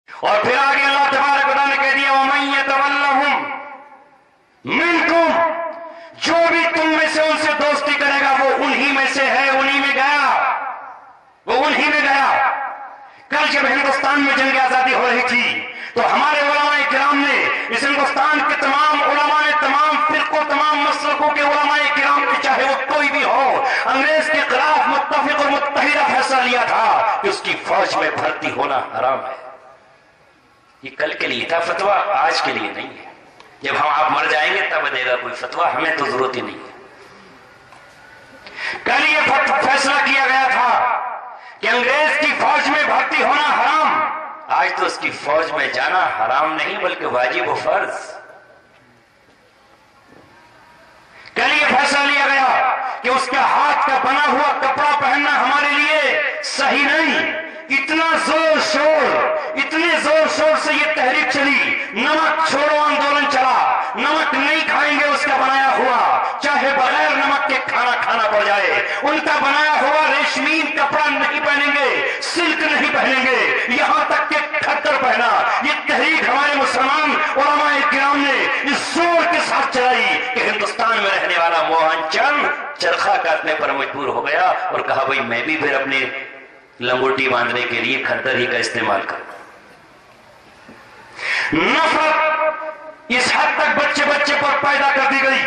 اور پھر آگے اللہ تبارک و تعالیٰ نے کہہ دیا وَمَن يَتَوَلَّهُمْ مِنْكُمْ، جو بھی تم میں سے ان سے دوستی کرے گا وہ انہی میں سے ہے، انہی میں گیا، وہ انہی میں گیا۔ کل جب ہندوستان میں جنگ آزادی ہو رہی تھی تو ہمارے علماء کرام نے، اس ہندوستان کے تمام علماء نے، تمام فرقوں، تمام مسلکوں کے علماء کرام نے، چاہے وہ کوئی بھی ہو، انگریز کے خلاف متفق اور متحدہ فیصلہ لیا تھا کہ اس کی فوج میں بھرتی ہونا حرام ہے۔ یہ کل کے لیے تھا فتویٰ، آج کے لیے نہیں ہے۔ جب ہم آپ مر جائیں گے تب دے گا کوئی فتویٰ، ہمیں تو ضرورت ہی نہیں ہے۔ کل یہ فیصلہ کیا گیا تھا کہ انگریز کی فوج میں بھرتی ہونا حرام، آج تو اس کی فوج میں جانا حرام نہیں بلکہ واجب و فرض۔ کل یہ فیصلہ لیا گیا کہ اس کا ہاتھ کا بنا ہوا کپڑا پہننا ہمارے لیے صحیح نہیں۔ اتنا زور شور سے یہ تحریک چلی، نمک چھوڑو آندولن چلا، نمک نہیں کھائیں گے اس کا بنایا ہوا، چاہے بغیر نمک کے کھانا پڑ جائے، ان کا بنایا ہوا ریشمین کپڑا نہیں پہنیں گے، سلک نہیں پہنیں گے، یہاں تک کہ کھدر پہنا۔ یہ تحریک ہمارے مسلمان علماء کرام نے اس زور کے ساتھ چلائی کہ ہندوستان میں رہنے والا موہن چند چرخہ کاٹنے پر مجبور ہو گیا اور کہا بھائی میں بھی پھر اپنے لنگوٹی باندھنے کے لیے کھدر ہی کا استعمال کروں۔ نفرت اس حد تک بچے پر پیدا کر دی گئی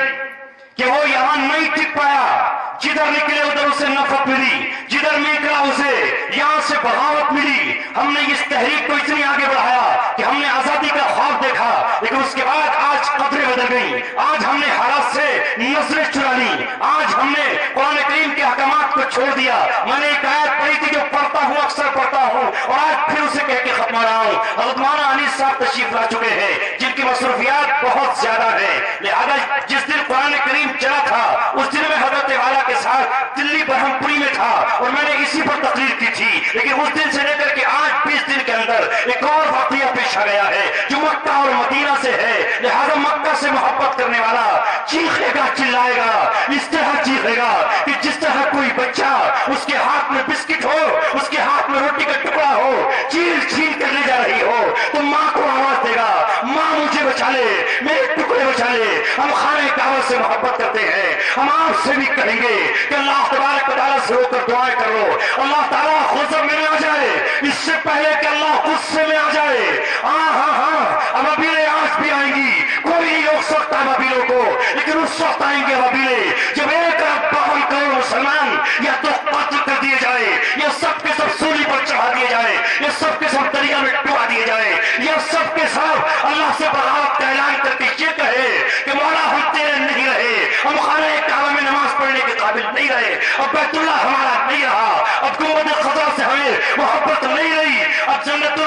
کہ وہ یہاں نہیں ٹک پایا، جدھر نکلے ادھر اسے نفرت ملی، جدھر نکلا اسے یہاں سے بغاوت ملی۔ ہم نے اس تحریک کو اتنی آگے بڑھایا کہ ہم نے آزادی کا خواب دیکھا، لیکن اس کے بعد آج قدریں بدل گئی، آج ہم نے حالات سے نظریں چرا لی، آج ہم نے قرآن کریم کے احکامات کو چھوڑ دیا۔ میں نے ایک آیت پڑھی تھی جو پڑھتا ہوں، اکثر پڑھتا ہوں اور آج پھر اسے کہہ کے ختم ہو رہا ہوں۔ حضرت مولانا انیس صاحب تشریف لا چکے ہیں جن کی مصروفیات بہت زیادہ ہیں، لہذا جس دن قرآن کریم چلا تھا اس دن میں حضرت والا کے ساتھ دلی برہم پوری میں تھا اور میں نے اسی پر تقریر کی تھی، لیکن اس دن سے لے کر کے آج 20 دن کے اندر ایک اور واقعہ پیش آ گیا ہے جو مکہ اور مدینہ سے ہے، لہذا مکہ سے محبت کرنے والا چیخے گا، چلائے گا، اس طرح چیخے گا کہ جس طرح کوئی بچہ اس کے ہاتھ میں بسکٹ ہو، اس کے ہاتھ میں روٹی کا ٹکڑا ہو، چھین کر لے جا رہی ہو تو ماں کو آواز دے گا ماں مجھے بچا لے، میرے ٹکڑے بچا لے۔ ہم خانہ کعبہ سے محبت کرتے ہیں، ہم آپ سے بھی کہیں گے کہ اللہ تبارک و تعالیٰ سے ہو کر دعائیں کرو، اللہ تعالیٰ غضب میں آ جائے اس سے پہلے کہ اللہ غصے میں آ جائے۔ ہاں ابابیلیں آج بھی آئیں گی، کوئی نہیں روک سکتا ابابیلوں کو، لیکن اس وقت آئیں گے ابابیلیں جب 1.52 کروڑ مسلمان یا تو قتل کر دیے جائے، یا سب کے سب سولی پر چڑھا دیے جائے، یا سب کے سب دریا میں ڈبا دیے جائے، یا سب کے سب اللہ سے بغاوت کا اعلان کر کے یہ کہے کہ مولا ہم تیرے نہیں رہے، ہم خانہ کعبہ میں نماز پڑھنے کے قابل نہیں رہے، اب بیت اللہ ہمارا نہیں رہا، اب گنبد خضرا سے ہمیں محبت نہیں رہی، اب جنت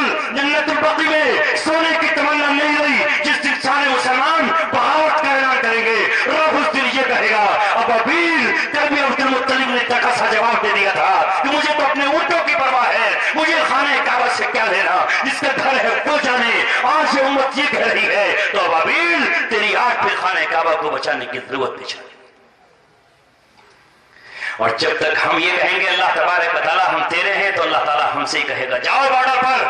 البقیع میں سونے کی تمنا نہیں رہی۔ جس دن سارے مسلمان بغاوت کا اعلان کریں گے، رب اس دن یہ کہے گا ابابیل کبھی عبد المطلب نے ٹکا سا جواب دے دیا تھا کہ مجھے تو اپنے اونٹوں کی پرواہ ہے، مجھے خانہ کعبہ سے کیا لینا، جس کا گھر ہے وہ جانے۔ آج یہ امت یہ کہہ رہی ہے تو ابابیل تیری آج پھر خانہ کعبہ کو بچانے کی ضرورت نہیں۔ اور جب تک ہم یہ کہیں گے اللہ تبارک و تعالیٰ ہم تیرے ہیں تو اللہ تعالیٰ ہم سے ہی کہے گا جاؤ بارڈر پر،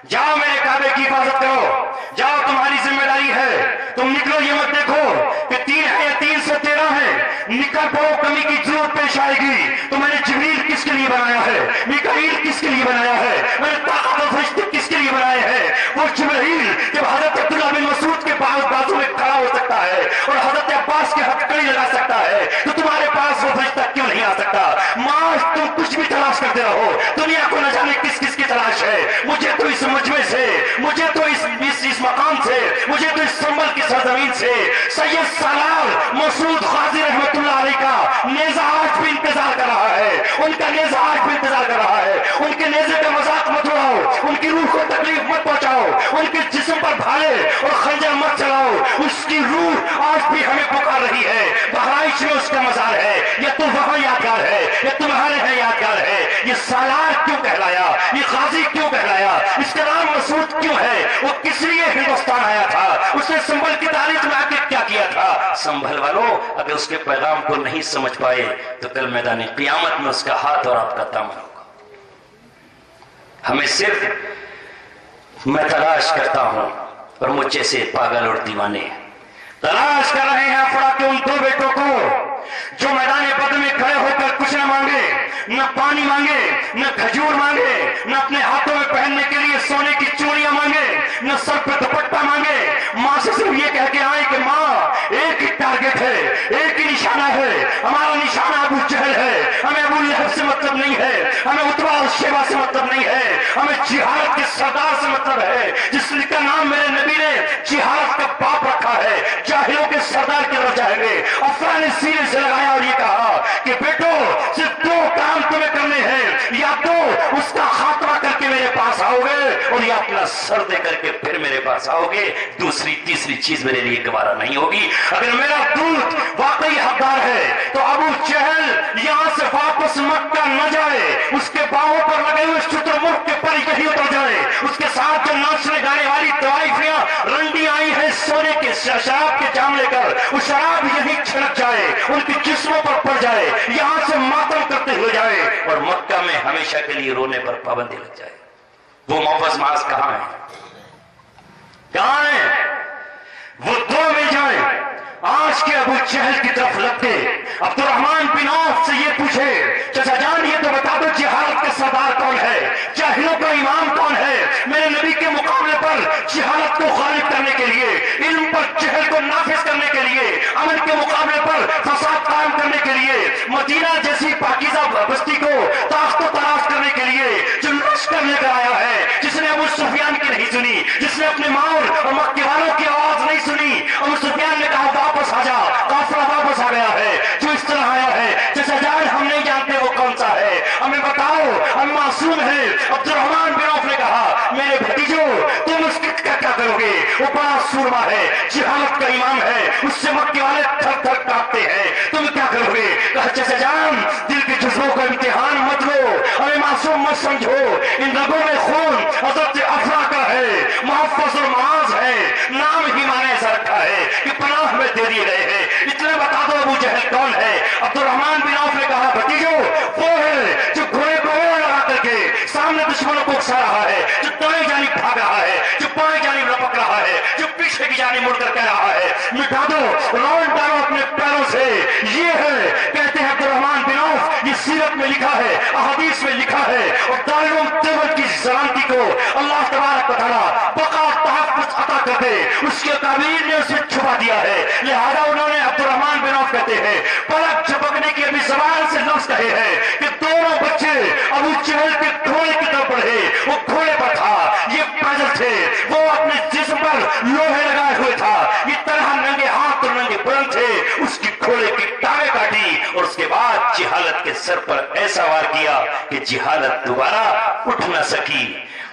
جاؤ میرے کعبے کی حفاظت کرو، جاؤ تمہاری ذمہ داری ہے، تم نکلو یہ مت دیکھو کہ 3 ہے یا 313 ہے، نکل پڑو کمی کی ضرورت پیش آئے گی تو میں نے جبریل کس کے لیے بنایا ہے، میکائیل کس کے لیے بنایا ہے، میں نے طاقت و فرشتے کس کے لیے بنائے ہیں۔ وہ جبریل جب حضرت عبداللہ بن مسعود کے بازو میں کھڑا ہو سکتا ہے اور حضرت عباس کے ہتھکڑی لگا سکتا ہے تو تمہارے پاس وہ فرشتہ کیوں نہیں آ سکتا؟ معاش تم کچھ بھی تلاش کرتے رہو، دنیا کو نہ جانے کس کس کی تلاش ہے، مجھے تو اس مجمع سے، مجھے تو اس مقام سے، مجھے تو اس سنبل کی سرزمین سے سید سالار مسعود قاضی رحمت اللہ علیہ کا نیزہ آج بھی انتظار کر رہا ہے، ان کا نیزہ آج بھی انتظار کر رہا ہے۔ ان کے نیزے کا مذاق مت اڑاؤ، ان کی روح کو تکلیف مت پہنچاؤ، ان کے جسم پر بھالے اور خنجر مت چلاؤ، اس کی روح آج بھی ہمیں پکار رہی ہے۔ بہرائچ میں اس کا مزار ہے، یا تو وہاں یادگار ہے یا تمہارے ہے یادگار ہے۔ یہ سالار کیوں کہلایا، یہ قاضی کیوں کہلایا، اس کا نام مسعود کیوں ہے؟ وہ کس لیے ہندوستان آیا تھا؟ اس نے سنبھل کی تاریخ میں آ کے کیا کیا تھا؟ سنبھل والوں اگر اس کے پیغام کو نہیں سمجھ پائے تو کل میدان قیامت میں اس کا ہاتھ اور آپ کا دامن ہوگا۔ ہمیں صرف میں تلاش کرتا ہوں اور مجھ جیسے پاگل اور دیوانے تلاش کر رہے ہیں افراد کے ان دو بیٹوں کو جو میدان بدر میں کھڑے ہو کر کچھ نہ مانگے، نہ پانی مانگے، نہ کھجور مانگے، نہ اپنے ہاتھوں میں پہننے کے لیے سونے کی چوڑیاں مانگے، نہ سر پہ دوپٹہ مانگے، ماں سے صرف یہ کہہ کے آئے کہ ماں ایک ہی ٹارگٹ ہے، ایک ہی نشانہ ہے، ہمارا نشانہ ابو جہل ہے، ہمیں ابو لہب سے مطلب نہیں ہے، ہمیں اتبا اور شیبہ سے مطلب نہیں ہے، ہمیں جہاد کے سردار سے مطلب ہے جس کا نام میرے نبی نے جہاد کا باپ رکھا ہے، جاہلوں کے سردار کی طرف جائیں گے۔ افرا نے سینے سے لگایا اور یہ کہا کہ بیٹو صرف دو کام تمہیں کرنے ہیں، یا تو اس کا خاتمہ کر کے میرے پاس آؤ گے اور یا اپنا سر دے کر کے پھر میرے پاس آؤ گے، دوسری تیسری چیز میرے لیے گوارا نہیں ہوگی۔ اگر میرا دودھ واقعی حقدار ہے تو ابو جہل یہاں سے واپس مکہ نہ جائے، اس کے باہوں پر لگے ہوئے شتر مرغ کے پر یہی اتر جائے، اس کے ساتھ جو ناچنے گانے والی طوائفیاں رنڈی آئی ہیں سونے کے شراب کے جام لے کر، وہ شراب یہی چھڑک جائے، ان کی جسموں پر پڑ جائے، یہاں سے ماتم کرتے ہوئے جائے اور مکہ میں ہمیشہ کے لیے رونے پر پابندی لگ جائے۔ وہ محفظ معاذ کہاں ہے؟ کہاں ہے؟ وہ دو مل جائیں، آج کے ابو جہل کی طرف لگتے عبد الرحمن بن عوف سے یہ پوچھے چچا جان یہ تو بتا دو جہاد کا سردار کون ہے، جاہلوں کا امام کون ہے؟ میرے نبی کے مقابلے پر جہالت کو غالب کرنے کے لیے، علم پر جہل کو نافذ کرنے کے لیے، امن کے مقابلے پر فساد قائم کرنے کے لیے، مدینہ جیسی پاکیزہ بستی کو تاخت و تاراج کرنے کے لیے جو لشکر لے کر آیا ہے، جس نے ابو سفیان کی نہیں سنی، جس نے اپنے ماں اور مکے والوں کی آواز نہیں سنی، ابو سفیان نے کہا واپس آ جا، قافلہ واپس آ گیا ہے، جو اس طرح آیا ہے جیسا جان ہم نہیں جانتے وہ کون سا ہے، ہمیں بتاؤ ہم معصوم ہیں۔ عبد الرحمن بن عوف نے کہا میرے بھتیجو تم اس کی کیا کرو گے، وہ بڑا سورما ہے، جہالت کا امام ہے، اس سے مکے والے تھر تھر کانپتے ہیں، تم کیا کرو گے؟ کہا چچا جان دل کے جذبوں کا امتحان مت لو، ہمیں معصوم مت سمجھو، ان رگوں میں خون حضرت افرا کا ہے، محفظ اور معاذ ہے، نام ہی مانے ایسا رکھا ہے کہ پناہ میں دے دیے گئے ہیں، اتنے بتا دو ابو جہل کون ہے؟ عبد الرحمن بن عوف نے کہا بھتیجو وہ ہے جو گھوڑے کو اوڑ لگا کر کے سامنے دشمنوں کو اکسا رہا ہے، جو دائیں جانب بھاگ رہا ہے، جو بائیں جانب لپک رہا ہے، جو پیچھے کی جانب مڑ کر کہہ رہا ہے مٹا دو، لوٹ ڈالو اپنے پیروں سے، یہ ہے کہتے ہیں عبد الرحمن بن عوف، یہ سیرت میں لکھا ہے، احادیث میں لکھا ہے، اور دارالعلوم دیوبند کی سلامتی کو اللہ تبارک و تعالیٰ بقا تحفظ عطا کر دے، اس کے تعبیر نے اسے چھپا دیا ہے، لہذا انہوں نے عبد الرحمن بن عوف کہتے ہیں پلک جھپکنے کی ابھی زبان سے لفظ کہے ہیں کہ دونوں بچے ابو جہل کے گھوڑے کی طرف بڑھے، وہ گھوڑے پر تھا، یہ پیدل تھے، وہ اپنے جسم پر لوہے لگائے ہوئے تھا، یہ طرح ننگے ہاتھ اور ننگے بلند تھے، اس کی گھوڑے کی ٹانگیں کاٹی اور اس کے بعد جہالت کے سر پر ایسا وار کیا کہ جہالت دوبارہ اٹھ نہ سکی۔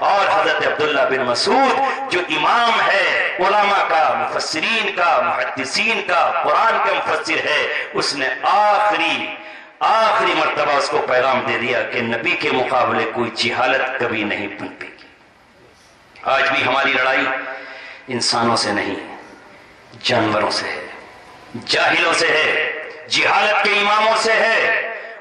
اور حضرت عبداللہ بن مسعود جو امام ہے علماء کا، مفسرین کا، محدثین کا، قرآن کا مفسر ہے، اس نے آخری مرتبہ اس کو پیغام دے دیا کہ نبی کے مقابلے کوئی جہالت کبھی نہیں پنپے گی۔ آج بھی ہماری لڑائی انسانوں سے نہیں جانوروں سے ہے، جاہلوں سے ہے، جہالت کے اماموں سے ہے،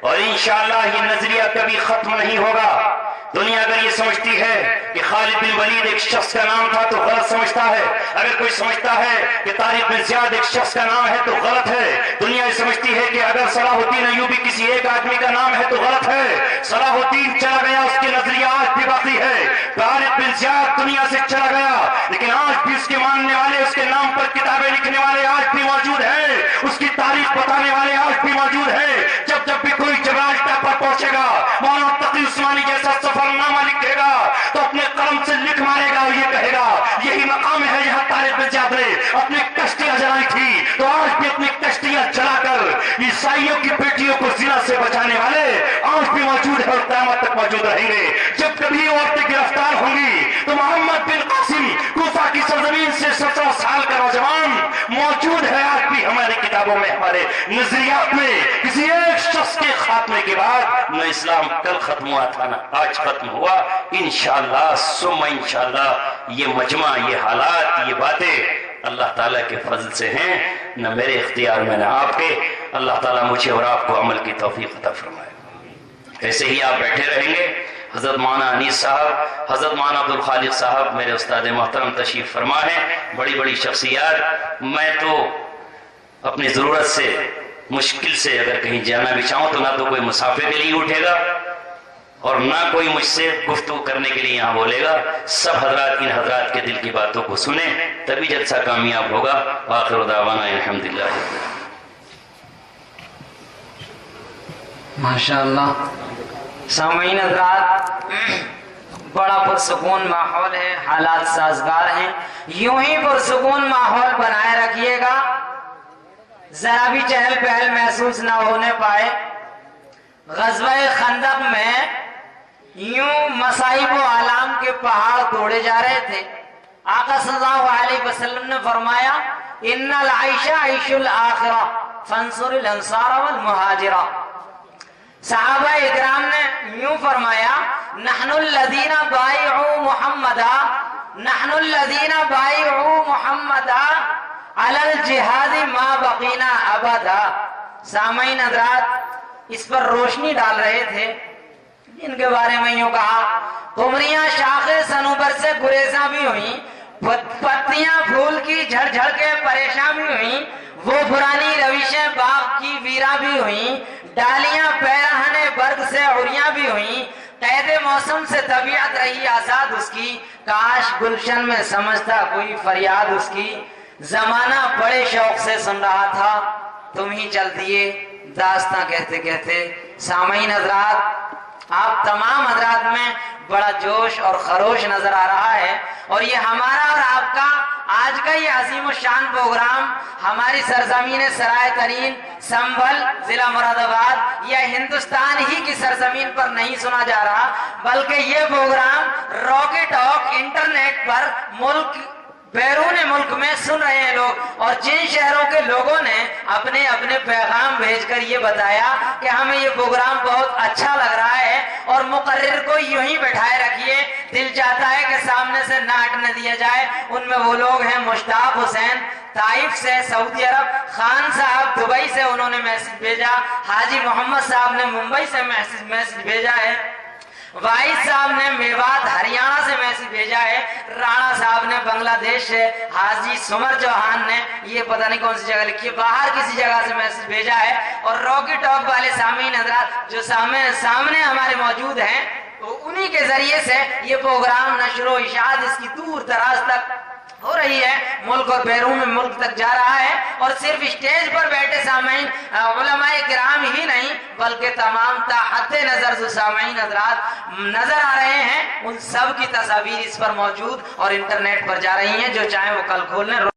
اور انشاءاللہ یہ نظریہ کبھی ختم نہیں ہوگا۔ دنیا اگر یہ سمجھتی ہے کہ خالد بن ولید ایک شخص کا نام تھا تو غلط سمجھتا ہے، اگر کوئی سمجھتا ہے کہ طارق بن زیاد ایک شخص کا نام ہے تو غلط ہے، دنیا یہ سمجھتی ہے کہ اگر صلاح الدین ایوبی کسی ایک آدمی کا نام ہے تو غلط ہے، صلاح الدین چلا گیا، اس کے نظریہ آج بھی باقی ہے، طارق بن زیاد دنیا سے چلا گیا لیکن آج بھی اس کے ماننے والے، اس کے نام پر کتابیں لکھنے والے آج بھی موجود ہیں، اس کی تاریخ بتانے والے آج بھی موجود ہیں۔ جب بھی کوئی جبرالٹر پر پہنچے گا، مولانا تقی عثمانی جیسا سفر نامہ لکھے گا تو اپنے قلم سے لکھ مارے گا اور یہ کہے گا یہی مقام ہے جہاں طارق بن زیاد نے اپنی کشتیاں جلائی تھی، تو آج بھی اپنی کشتیاں جلا کر عیسائیوں کی بیٹیوں کو زنا سے بچانے والے آج بھی موجود ہیں اور قیامت تک موجود رہیں گے۔ جب کبھی عورتیں گرفتار ہوں گی تو محمد بن قاسم کوفہ کی سرزمین سے 17 سال کا نوجوان موجود ہے، آج بھی ہماری کتابوں میں، ہمارے نظریات میں۔ کسی ایک شخص کے خاتمے کے بعد نہ اسلام کل ختم ہوا تھا نہ آج ختم ہوا، انشاءاللہ ثم انشاءاللہ یہ مجمع، یہ حالات، یہ باتیں اللہ تعالیٰ کے فضل سے ہیں، نہ میرے اختیار میں نہ آپ کے۔ اللہ تعالیٰ مجھے اور آپ کو عمل کی توفیق عطا فرمائے۔ ایسے ہی آپ بیٹھے رہیں گے، حضرت مولانا انیس صاحب، حضرت مولانا عبدالخالق صاحب میرے استاد محترم تشریف فرما ہے، بڑی بڑی شخصیات۔ میں تو اپنی ضرورت سے مشکل سے اگر کہیں جانا بھی چاہوں تو نہ تو کوئی مسافر کے لیے اٹھے گا اور نہ کوئی مجھ سے گفتگو کرنے کے لیے یہاں بولے گا۔ سب حضرات ان حضرات کے دل کی باتوں کو سنیں، تبھی جلسہ کامیاب ہوگا۔ آخر دعوانا الحمدللہ۔ ماشاءاللہ سامعین حضرات، بڑا پرسکون ماحول ہے، حالات سازگار ہیں، یوں ہی پرسکون ماحول بنائے رکھیے گا، ذرا بھی چہل پہل محسوس نہ ہونے پائے۔ غزوہ خندق میں یوں مصائب و آلام کے پہاڑ توڑے جا رہے تھے۔ آقا صلی اللہ علیہ وسلم نے فرمایا ان العیش عیش الآخرہ فانصر الانصار والمہاجرہ۔ صحابہ اکرام نے یوں فرمایا نحن الذین بایعوا محمدا، نحن الذین بایعوا محمدا علی الجہاد ما بقینا ابدا۔ سامعین حضرات اس پر روشنی ڈال رہے تھے، ان کے بارے میں یوں کہا قمریاں شاخ صنوبر سے گریزاں بھی ہوئیں، پتیاں پھول کی جھڑ جھڑ کے پریشاں بھی ہوئیں، وہ پرانی روشیں باغ کی ویراں بھی ہوئیں، ڈالیاں پیرہن برگ سے عریاں بھی ہوئیں، قید موسم سے طبیعت رہی آزاد اس کی، کاش گلشن میں سمجھتا کوئی فریاد اس کی، زمانہ بڑے شوق سے سن رہا تھا، تم ہی چل دیے داستاں کہتے کہتے۔ سامعین حضرات، آپ تمام حضرات میں بڑا جوش اور خروش نظر آ رہا ہے، اور یہ ہمارا اور آپ کا آج کا یہ عظیم الشان پروگرام ہماری سرزمین سرائے ترین سنبھل ضلع مراد آباد یا ہندوستان ہی کی سرزمین پر نہیں سنا جا رہا، بلکہ یہ پروگرام راکٹ ٹاک انٹرنیٹ پر ملک بیرون ملک میں سن رہے ہیں لوگ، اور جن شہروں کے لوگوں نے اپنے اپنے پیغام بھیج کر یہ بتایا کہ ہمیں یہ پروگرام بہت اچھا لگ رہا ہے، اور مقرر کو یوں ہی بیٹھائے رکھیے، دل چاہتا ہے کہ سامنے سے نہ ہٹنے دیا جائے۔ ان میں وہ لوگ ہیں مشتاق حسین طائف سے سعودی عرب، خان صاحب دبئی سے انہوں نے میسج بھیجا، حاجی محمد صاحب نے ممبئی سے میسج بھیجا ہے، واحد صاحب نے میوات ہریانہ سے میسج بھیجا ہے، رانا صاحب نے بنگلہ دیش سے، حاجی سمر چوہان نے یہ پتہ نہیں کون سی جگہ لکھی ہے، باہر کسی جگہ سے میسج بھیجا ہے، اور راکٹ ٹاک والے سامعین حضرات جو سامنے ہمارے موجود ہیں، انہی کے ذریعے سے یہ پروگرام نشر و اشاعت اس کی دور دراز تک ہو رہی ہے، ملک اور بیرون ملک تک جا رہا ہے، اور صرف اسٹیج پر بیٹھے سامعین علماء کرام ہی نہیں بلکہ تمام تحت نظر جو سامعین حضرات نظر آ رہے ہیں، ان سب کی تصاویر اس پر موجود اور انٹرنیٹ پر جا رہی ہیں، جو چاہیں وہ کل کھول لیں۔